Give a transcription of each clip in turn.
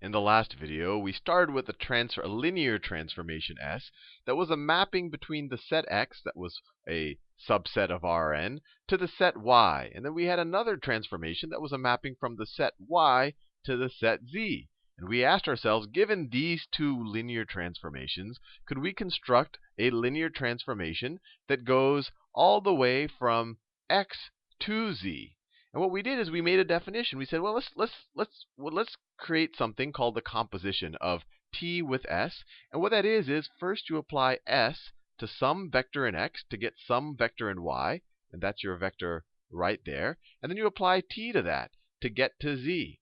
In the last video, we started with a linear transformation S that was a mapping between the set X, that was a subset of Rn, to the set Y. And then we had another transformation that was a mapping from the set Y to the set Z. And we asked ourselves, given these two linear transformations, could we construct a linear transformation that goes all the way from X to Z? And what we did is we made a definition. We said, well, let's create something called the composition of t with s. And what that is first you apply s to some vector in x to get some vector in y, and that's your vector right there. And then you apply t to that to get to z.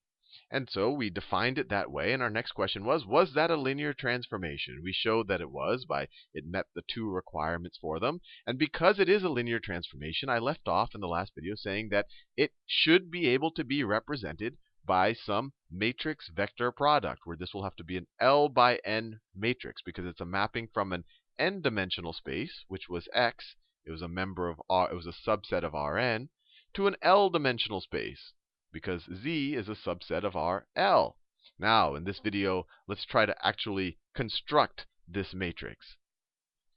And so we defined it that way, and our next question was that a linear transformation? We showed that it was by it met the two requirements for them. And because it is a linear transformation, I left off in the last video saying that it should be able to be represented by some matrix vector product, where this will have to be an L by N matrix, because it's a mapping from an n-dimensional space, which was X, it was a member of R, it was a subset of Rn, to an L-dimensional space, because Z is a subset of RL. Now, in this video, let's try to actually construct this matrix.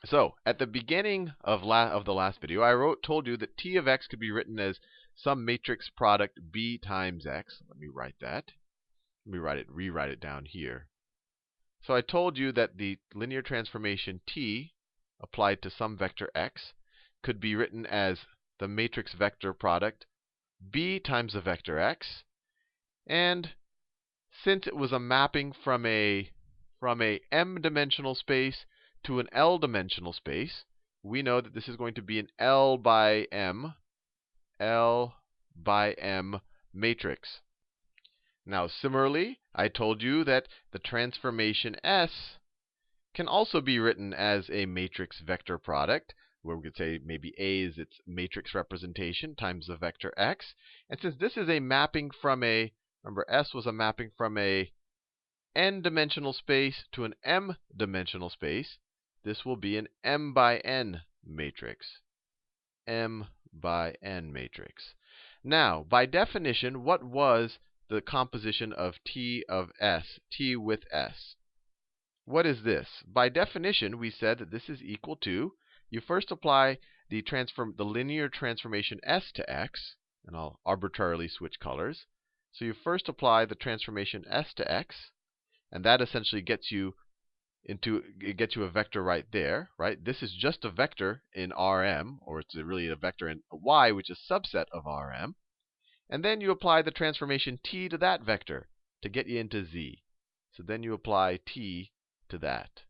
So, at the beginning of the last video, I told you that T of x could be written as some matrix product B times x. Let me write that. Let me rewrite it down here. So I told you that the linear transformation T applied to some vector x could be written as the matrix vector product B times the vector x. And since it was a mapping from a m-dimensional space to an L-dimensional space, we know that this is going to be an L by M matrix. Now, similarly, I told you that the transformation S can also be written as a matrix vector product, where we could say maybe A is its matrix representation times the vector x. And since this is a mapping from remember, S was a mapping from a n-dimensional space to an m-dimensional space, this will be an M by N matrix. M by N matrix. Now, by definition, what was the composition of T of S, T with S? What is this? By definition, we said that this is equal to, you first apply the linear transformation S to x, and I'll arbitrarily switch colors. So you first apply the transformation S to x, and that essentially gets you a vector right there, right? This is just a vector in Rm, or it's really a vector in y, which is a subset of Rm. And then you apply the transformation t to that vector to get you into z. So then you apply t to that.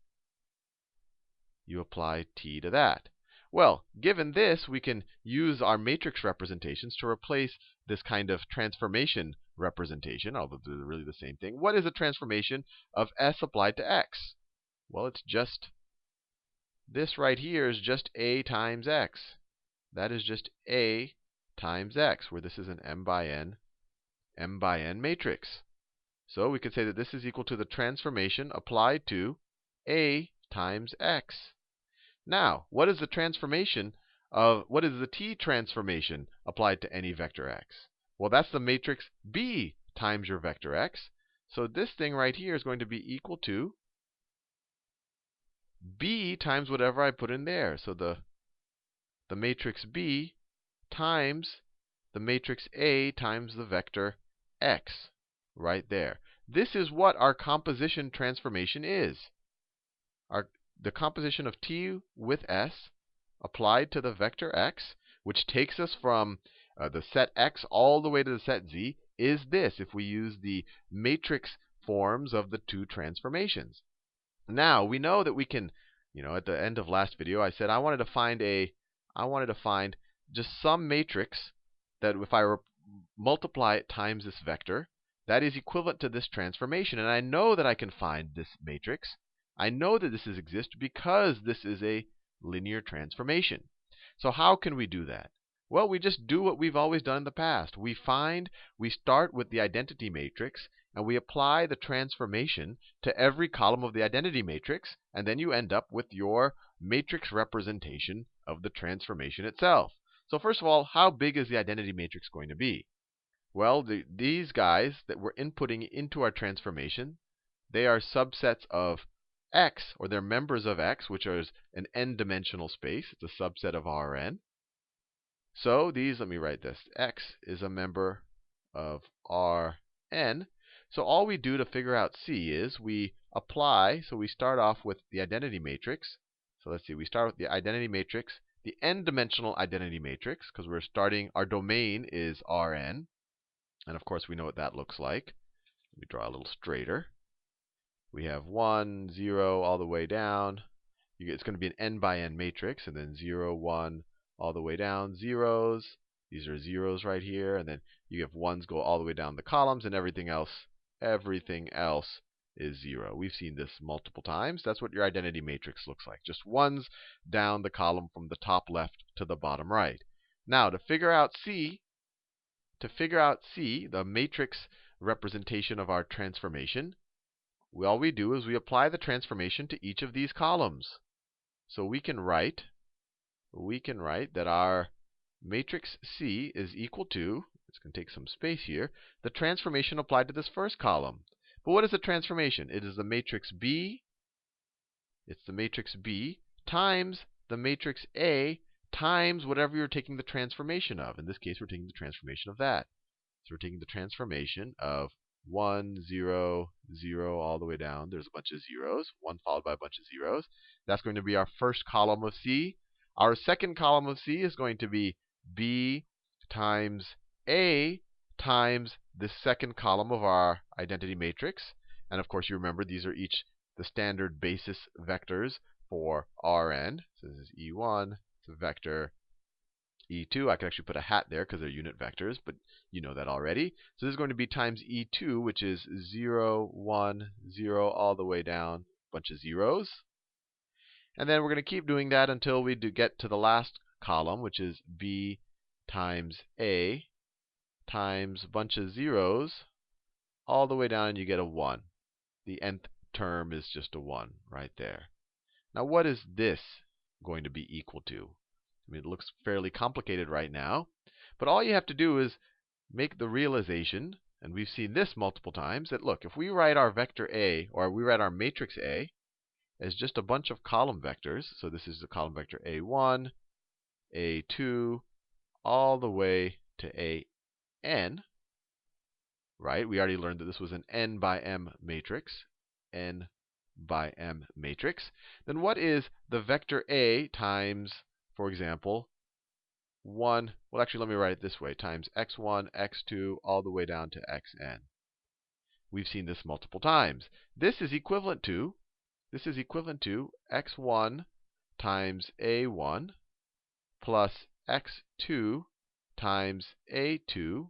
You apply t to that. Well, given this, we can use our matrix representations to replace this kind of transformation representation, although they're really the same thing. What is a transformation of S applied to x? Well, it's just this right here is just A times x. That is just A times x, where this is an M by N matrix. So we could say that this is equal to the transformation applied to A times x. Now, what is the T transformation applied to any vector x? Well, that's the matrix B times your vector x. So this thing right here is going to be equal to B times whatever I put in there. So the matrix B times the matrix A times the vector x right there. This is what our composition transformation is. The composition of T with S applied to the vector x, which takes us from the set x all the way to the set z, is this, if we use the matrix forms of the two transformations. Now, we know that we can, at the end of last video, I said I wanted to find just some matrix that if I multiply it times this vector, that is equivalent to this transformation. And I know that I can find this matrix. I know that this exists because this is a linear transformation. So how can we do that? Well, we just do what we've always done in the past. We start with the identity matrix, and we apply the transformation to every column of the identity matrix, and then you end up with your matrix representation of the transformation itself. So first of all, how big is the identity matrix going to be? Well, these guys that we're inputting into our transformation, they are subsets of X, or they're members of X, which is an n-dimensional space. It's a subset of Rn. So these, let me write this. X is a member of Rn. So all we do to figure out C is we apply. So we start off with the identity matrix. So let's see. We start with the identity matrix, the n-dimensional identity matrix, because we're starting, our domain is Rn. And of course, we know what that looks like. Let me draw a little straighter. We have 1, 0, all the way down. It's going to be an n by n matrix, and then 0, 1, all the way down, zeros. These are zeros right here, and then you have ones go all the way down the columns, and everything else is 0. We've seen this multiple times. That's what your identity matrix looks like. Just ones down the column from the top left to the bottom right. Now, to figure out C, the matrix representation of our transformation, all we do is we apply the transformation to each of these columns. So we can write that our matrix C is equal to, it's going to take some space here, the transformation applied to this first column. But what is the transformation? It is the matrix B. It's the matrix B times the matrix A times whatever you're taking the transformation of. In this case, we're taking the transformation of that. So we're taking the transformation of 1, 0, 0, all the way down. There's a bunch of zeros, 1 followed by a bunch of zeros. That's going to be our first column of C. Our second column of C is going to be B times A times the second column of our identity matrix. And of course, you remember these are each the standard basis vectors for Rn. So this is E1, it's a vector. E2, I could actually put a hat there because they're unit vectors, but you know that already. So this is going to be times E2, which is 0, 1, 0, all the way down, a bunch of zeros. And then we're going to keep doing that until we get to the last column, which is B times A times a bunch of zeros, all the way down, and you get a 1. The nth term is just a 1 right there. Now, what is this going to be equal to? I mean, it looks fairly complicated right now, but all you have to do is make the realization, and we've seen this multiple times, that look, if we write our vector A, or we write our matrix A, as just a bunch of column vectors, so this is the column vector A1, A2, all the way to AN, right? We already learned that this was an n by m matrix, n by m matrix. Then what is the vector A times, for example, 1, well, actually, let me write it this way, times x1, x2, all the way down to xn. We've seen this multiple times. This is equivalent to x1 times a1 plus x2 times a2,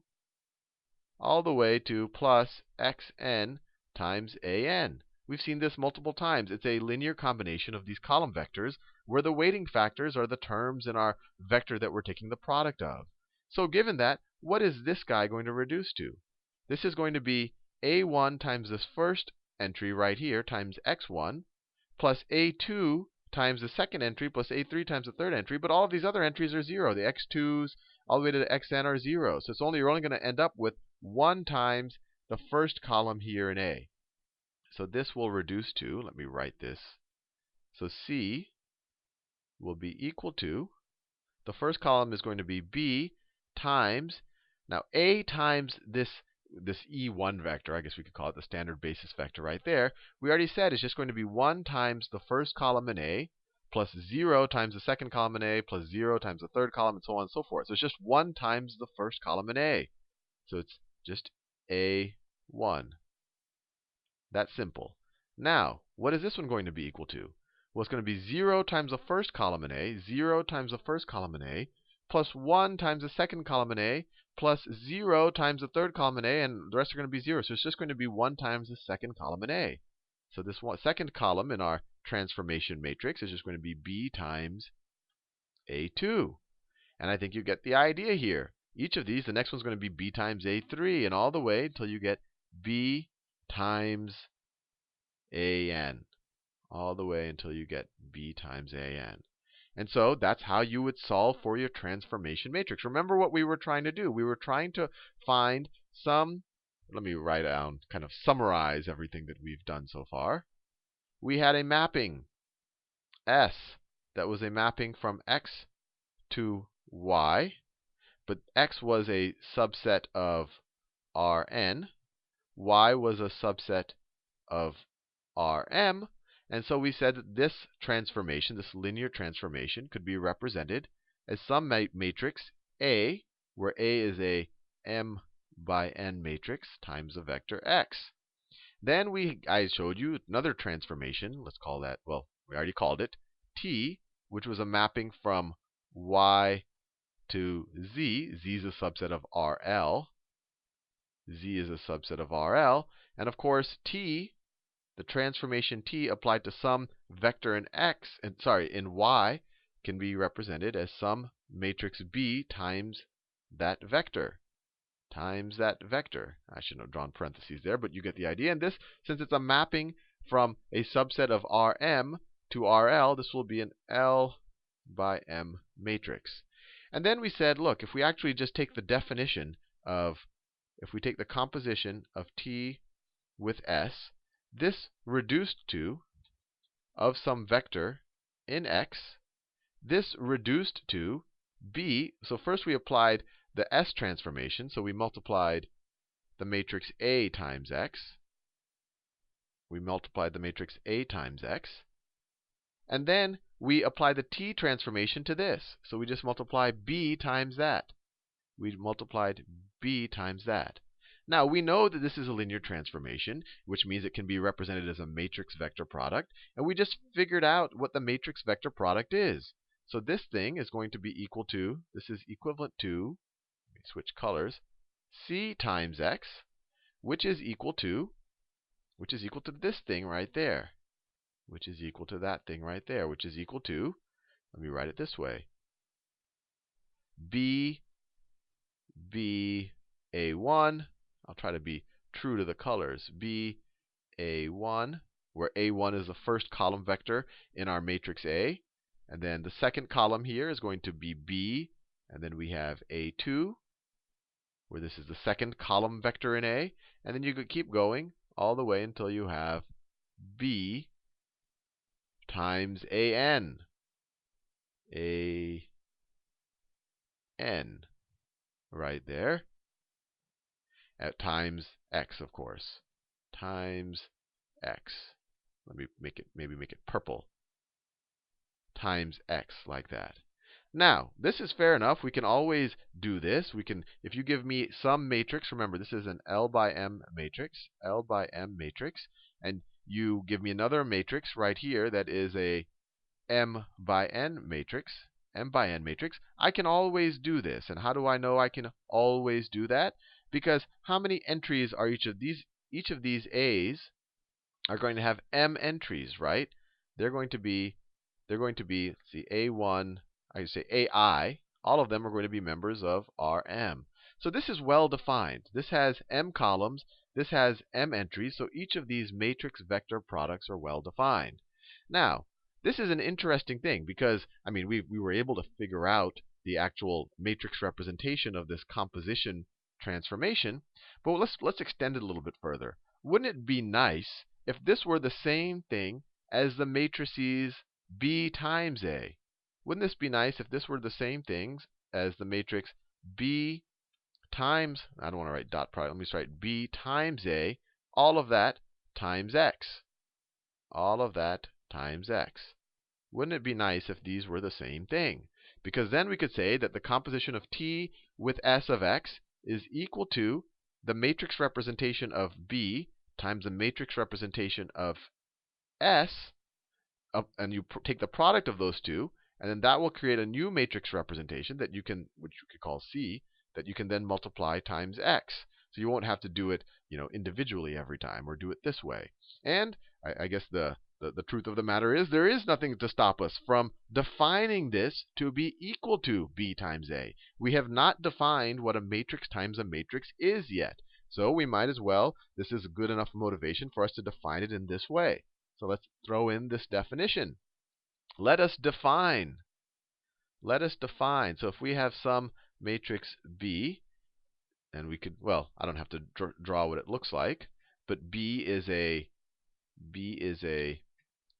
all the way to plus xn times an. We've seen this multiple times. It's a linear combination of these column vectors where the weighting factors are the terms in our vector that we're taking the product of. So given that, what is this guy going to reduce to? This is going to be a1 times this first entry right here times x1 plus a2 times the second entry plus a3 times the third entry. But all of these other entries are 0. The x2s all the way to the xn are 0. So you're only going to end up with 1 times the first column here in A. So this will reduce to, let me write this. So C will be equal to, the first column is going to be B times, now A times this E1 vector, I guess we could call it the standard basis vector right there. We already said it's just going to be 1 times the first column in A plus 0 times the second column in A plus 0 times the third column and so on and so forth. So it's just 1 times the first column in A. So it's just A1. That's simple. Now, what is this one going to be equal to? Well, it's going to be 0 times the first column in A, 0 times the first column in A, plus 1 times the second column in A, plus 0 times the third column in A, and the rest are going to be 0. So it's just going to be 1 times the second column in A. So this second column in our transformation matrix is just going to be B times A2. And I think you get the idea here. Each of these, the next one's going to be B times A3, and all the way until you get B times AN. All the way until you get B times AN. And so that's how you would solve for your transformation matrix. Remember what we were trying to do. We were trying to find some, let me write down, kind of summarize everything that we've done so far. We had a mapping S that was a mapping from x to y, but x was a subset of Rn, y was a subset of Rm, and so we said that this transformation, this linear transformation, could be represented as some matrix A, where A is a m by n matrix times a vector x. Then I showed you another transformation. Let's call that, well, we already called it T, which was a mapping from y to z. Z is a subset of RL. Z is a subset of RL. And of course, T, the transformation T applied to some vector in in y, can be represented as some matrix B times that vector. I shouldn't have drawn parentheses there, but you get the idea. And this, since it's a mapping from a subset of Rm to RL, this will be an L by M matrix. And then we said, look, if we actually just take the definition of, if we take the composition of T with S, this reduced to, of some vector in X, this reduced to B. So first we applied the S transformation. So we multiplied the matrix A times X. We multiplied the matrix A times X. And then we apply the T transformation to this. So we just multiply B times that. We multiplied B times that. Now, we know that this is a linear transformation, which means it can be represented as a matrix vector product. And we just figured out what the matrix vector product is. So this thing is going to be equal to, this is equivalent to, let me switch colors, C times X, which is equal to this thing right there. Which is equal to that thing right there, which is equal to, let me write it this way, B, A1, I'll try to be true to the colors, B, A1, where A1 is the first column vector in our matrix A. And then the second column here is going to be B, and then we have A2, where this is the second column vector in A. And then you could keep going all the way until you have B times AN. AN. Right there. At times X, of course. Times X. Let me maybe make it purple. Times X, like that. Now, this is fair enough. We can always do this. We can, if you give me some matrix, remember this is an L by M matrix, L by M matrix, and you give me another matrix right here that is a M by N matrix, I can always do this. And how do I know I can always do that? Because how many entries are each of these A's are going to have M entries, right? They're going to be, let's see, A1, I say AI, all of them are going to be members of Rm. So this is well defined. This has M columns, this has M entries, so each of these matrix vector products are well defined. Now, this is an interesting thing because, I mean, we were able to figure out the actual matrix representation of this composition transformation, but let's extend it a little bit further. Wouldn't it be nice if this were the same thing as the matrices B times A? Wouldn't this be nice if this were the same things as the matrix B times, I don't want to write dot product, let me just write B times A, all of that times X. All of that times X. Wouldn't it be nice if these were the same thing? Because then we could say that the composition of T with S of X is equal to the matrix representation of B times the matrix representation of S, and you take the product of those two, and then that will create a new matrix representation that you can, which you could call C, that you can then multiply times X. So you won't have to do it, individually every time, or do it this way. And I guess the truth of the matter is there is nothing to stop us from defining this to be equal to B times A. We have not defined what a matrix times a matrix is yet. So we might as well, this is good enough motivation for us to define it in this way. So let's throw in this definition. Let us define let us define. So if we have some matrix B, and we could, well, I don't have to draw what it looks like, but B is a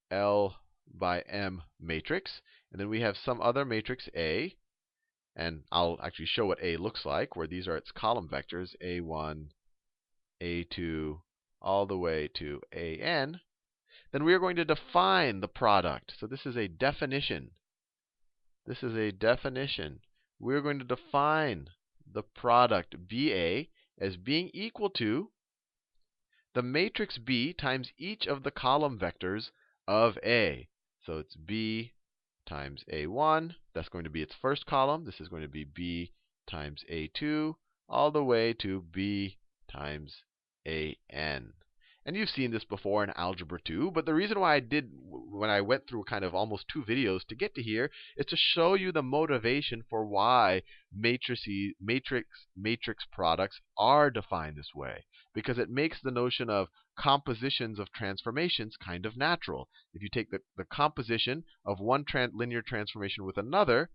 L by M matrix, and then we have some other matrix A, and I'll actually show what A looks like, where these are its column vectors, A1, A2, all the way to AN. Then we are going to define the product. So this is a definition. This is a definition. We're going to define the product BA as being equal to the matrix B times each of the column vectors of A. So it's B times A1. That's going to be its first column. This is going to be B times A2 all the way to B times AN. And you've seen this before in Algebra 2, but the reason why I did, when I went through kind of almost 2 videos to get to here, is to show you the motivation for why matrix products are defined this way. Because it makes the notion of compositions of transformations kind of natural. If you take the composition of one linear transformation with another,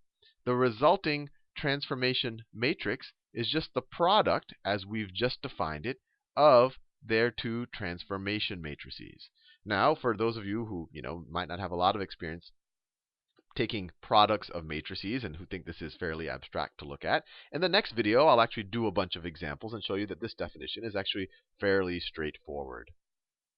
the resulting transformation matrix is just the product, as we've just defined it, of their two transformation matrices. Now, for those of you who might not have a lot of experience taking products of matrices and who think this is fairly abstract to look at, in the next video I'll actually do a bunch of examples and show you that this definition is actually fairly straightforward.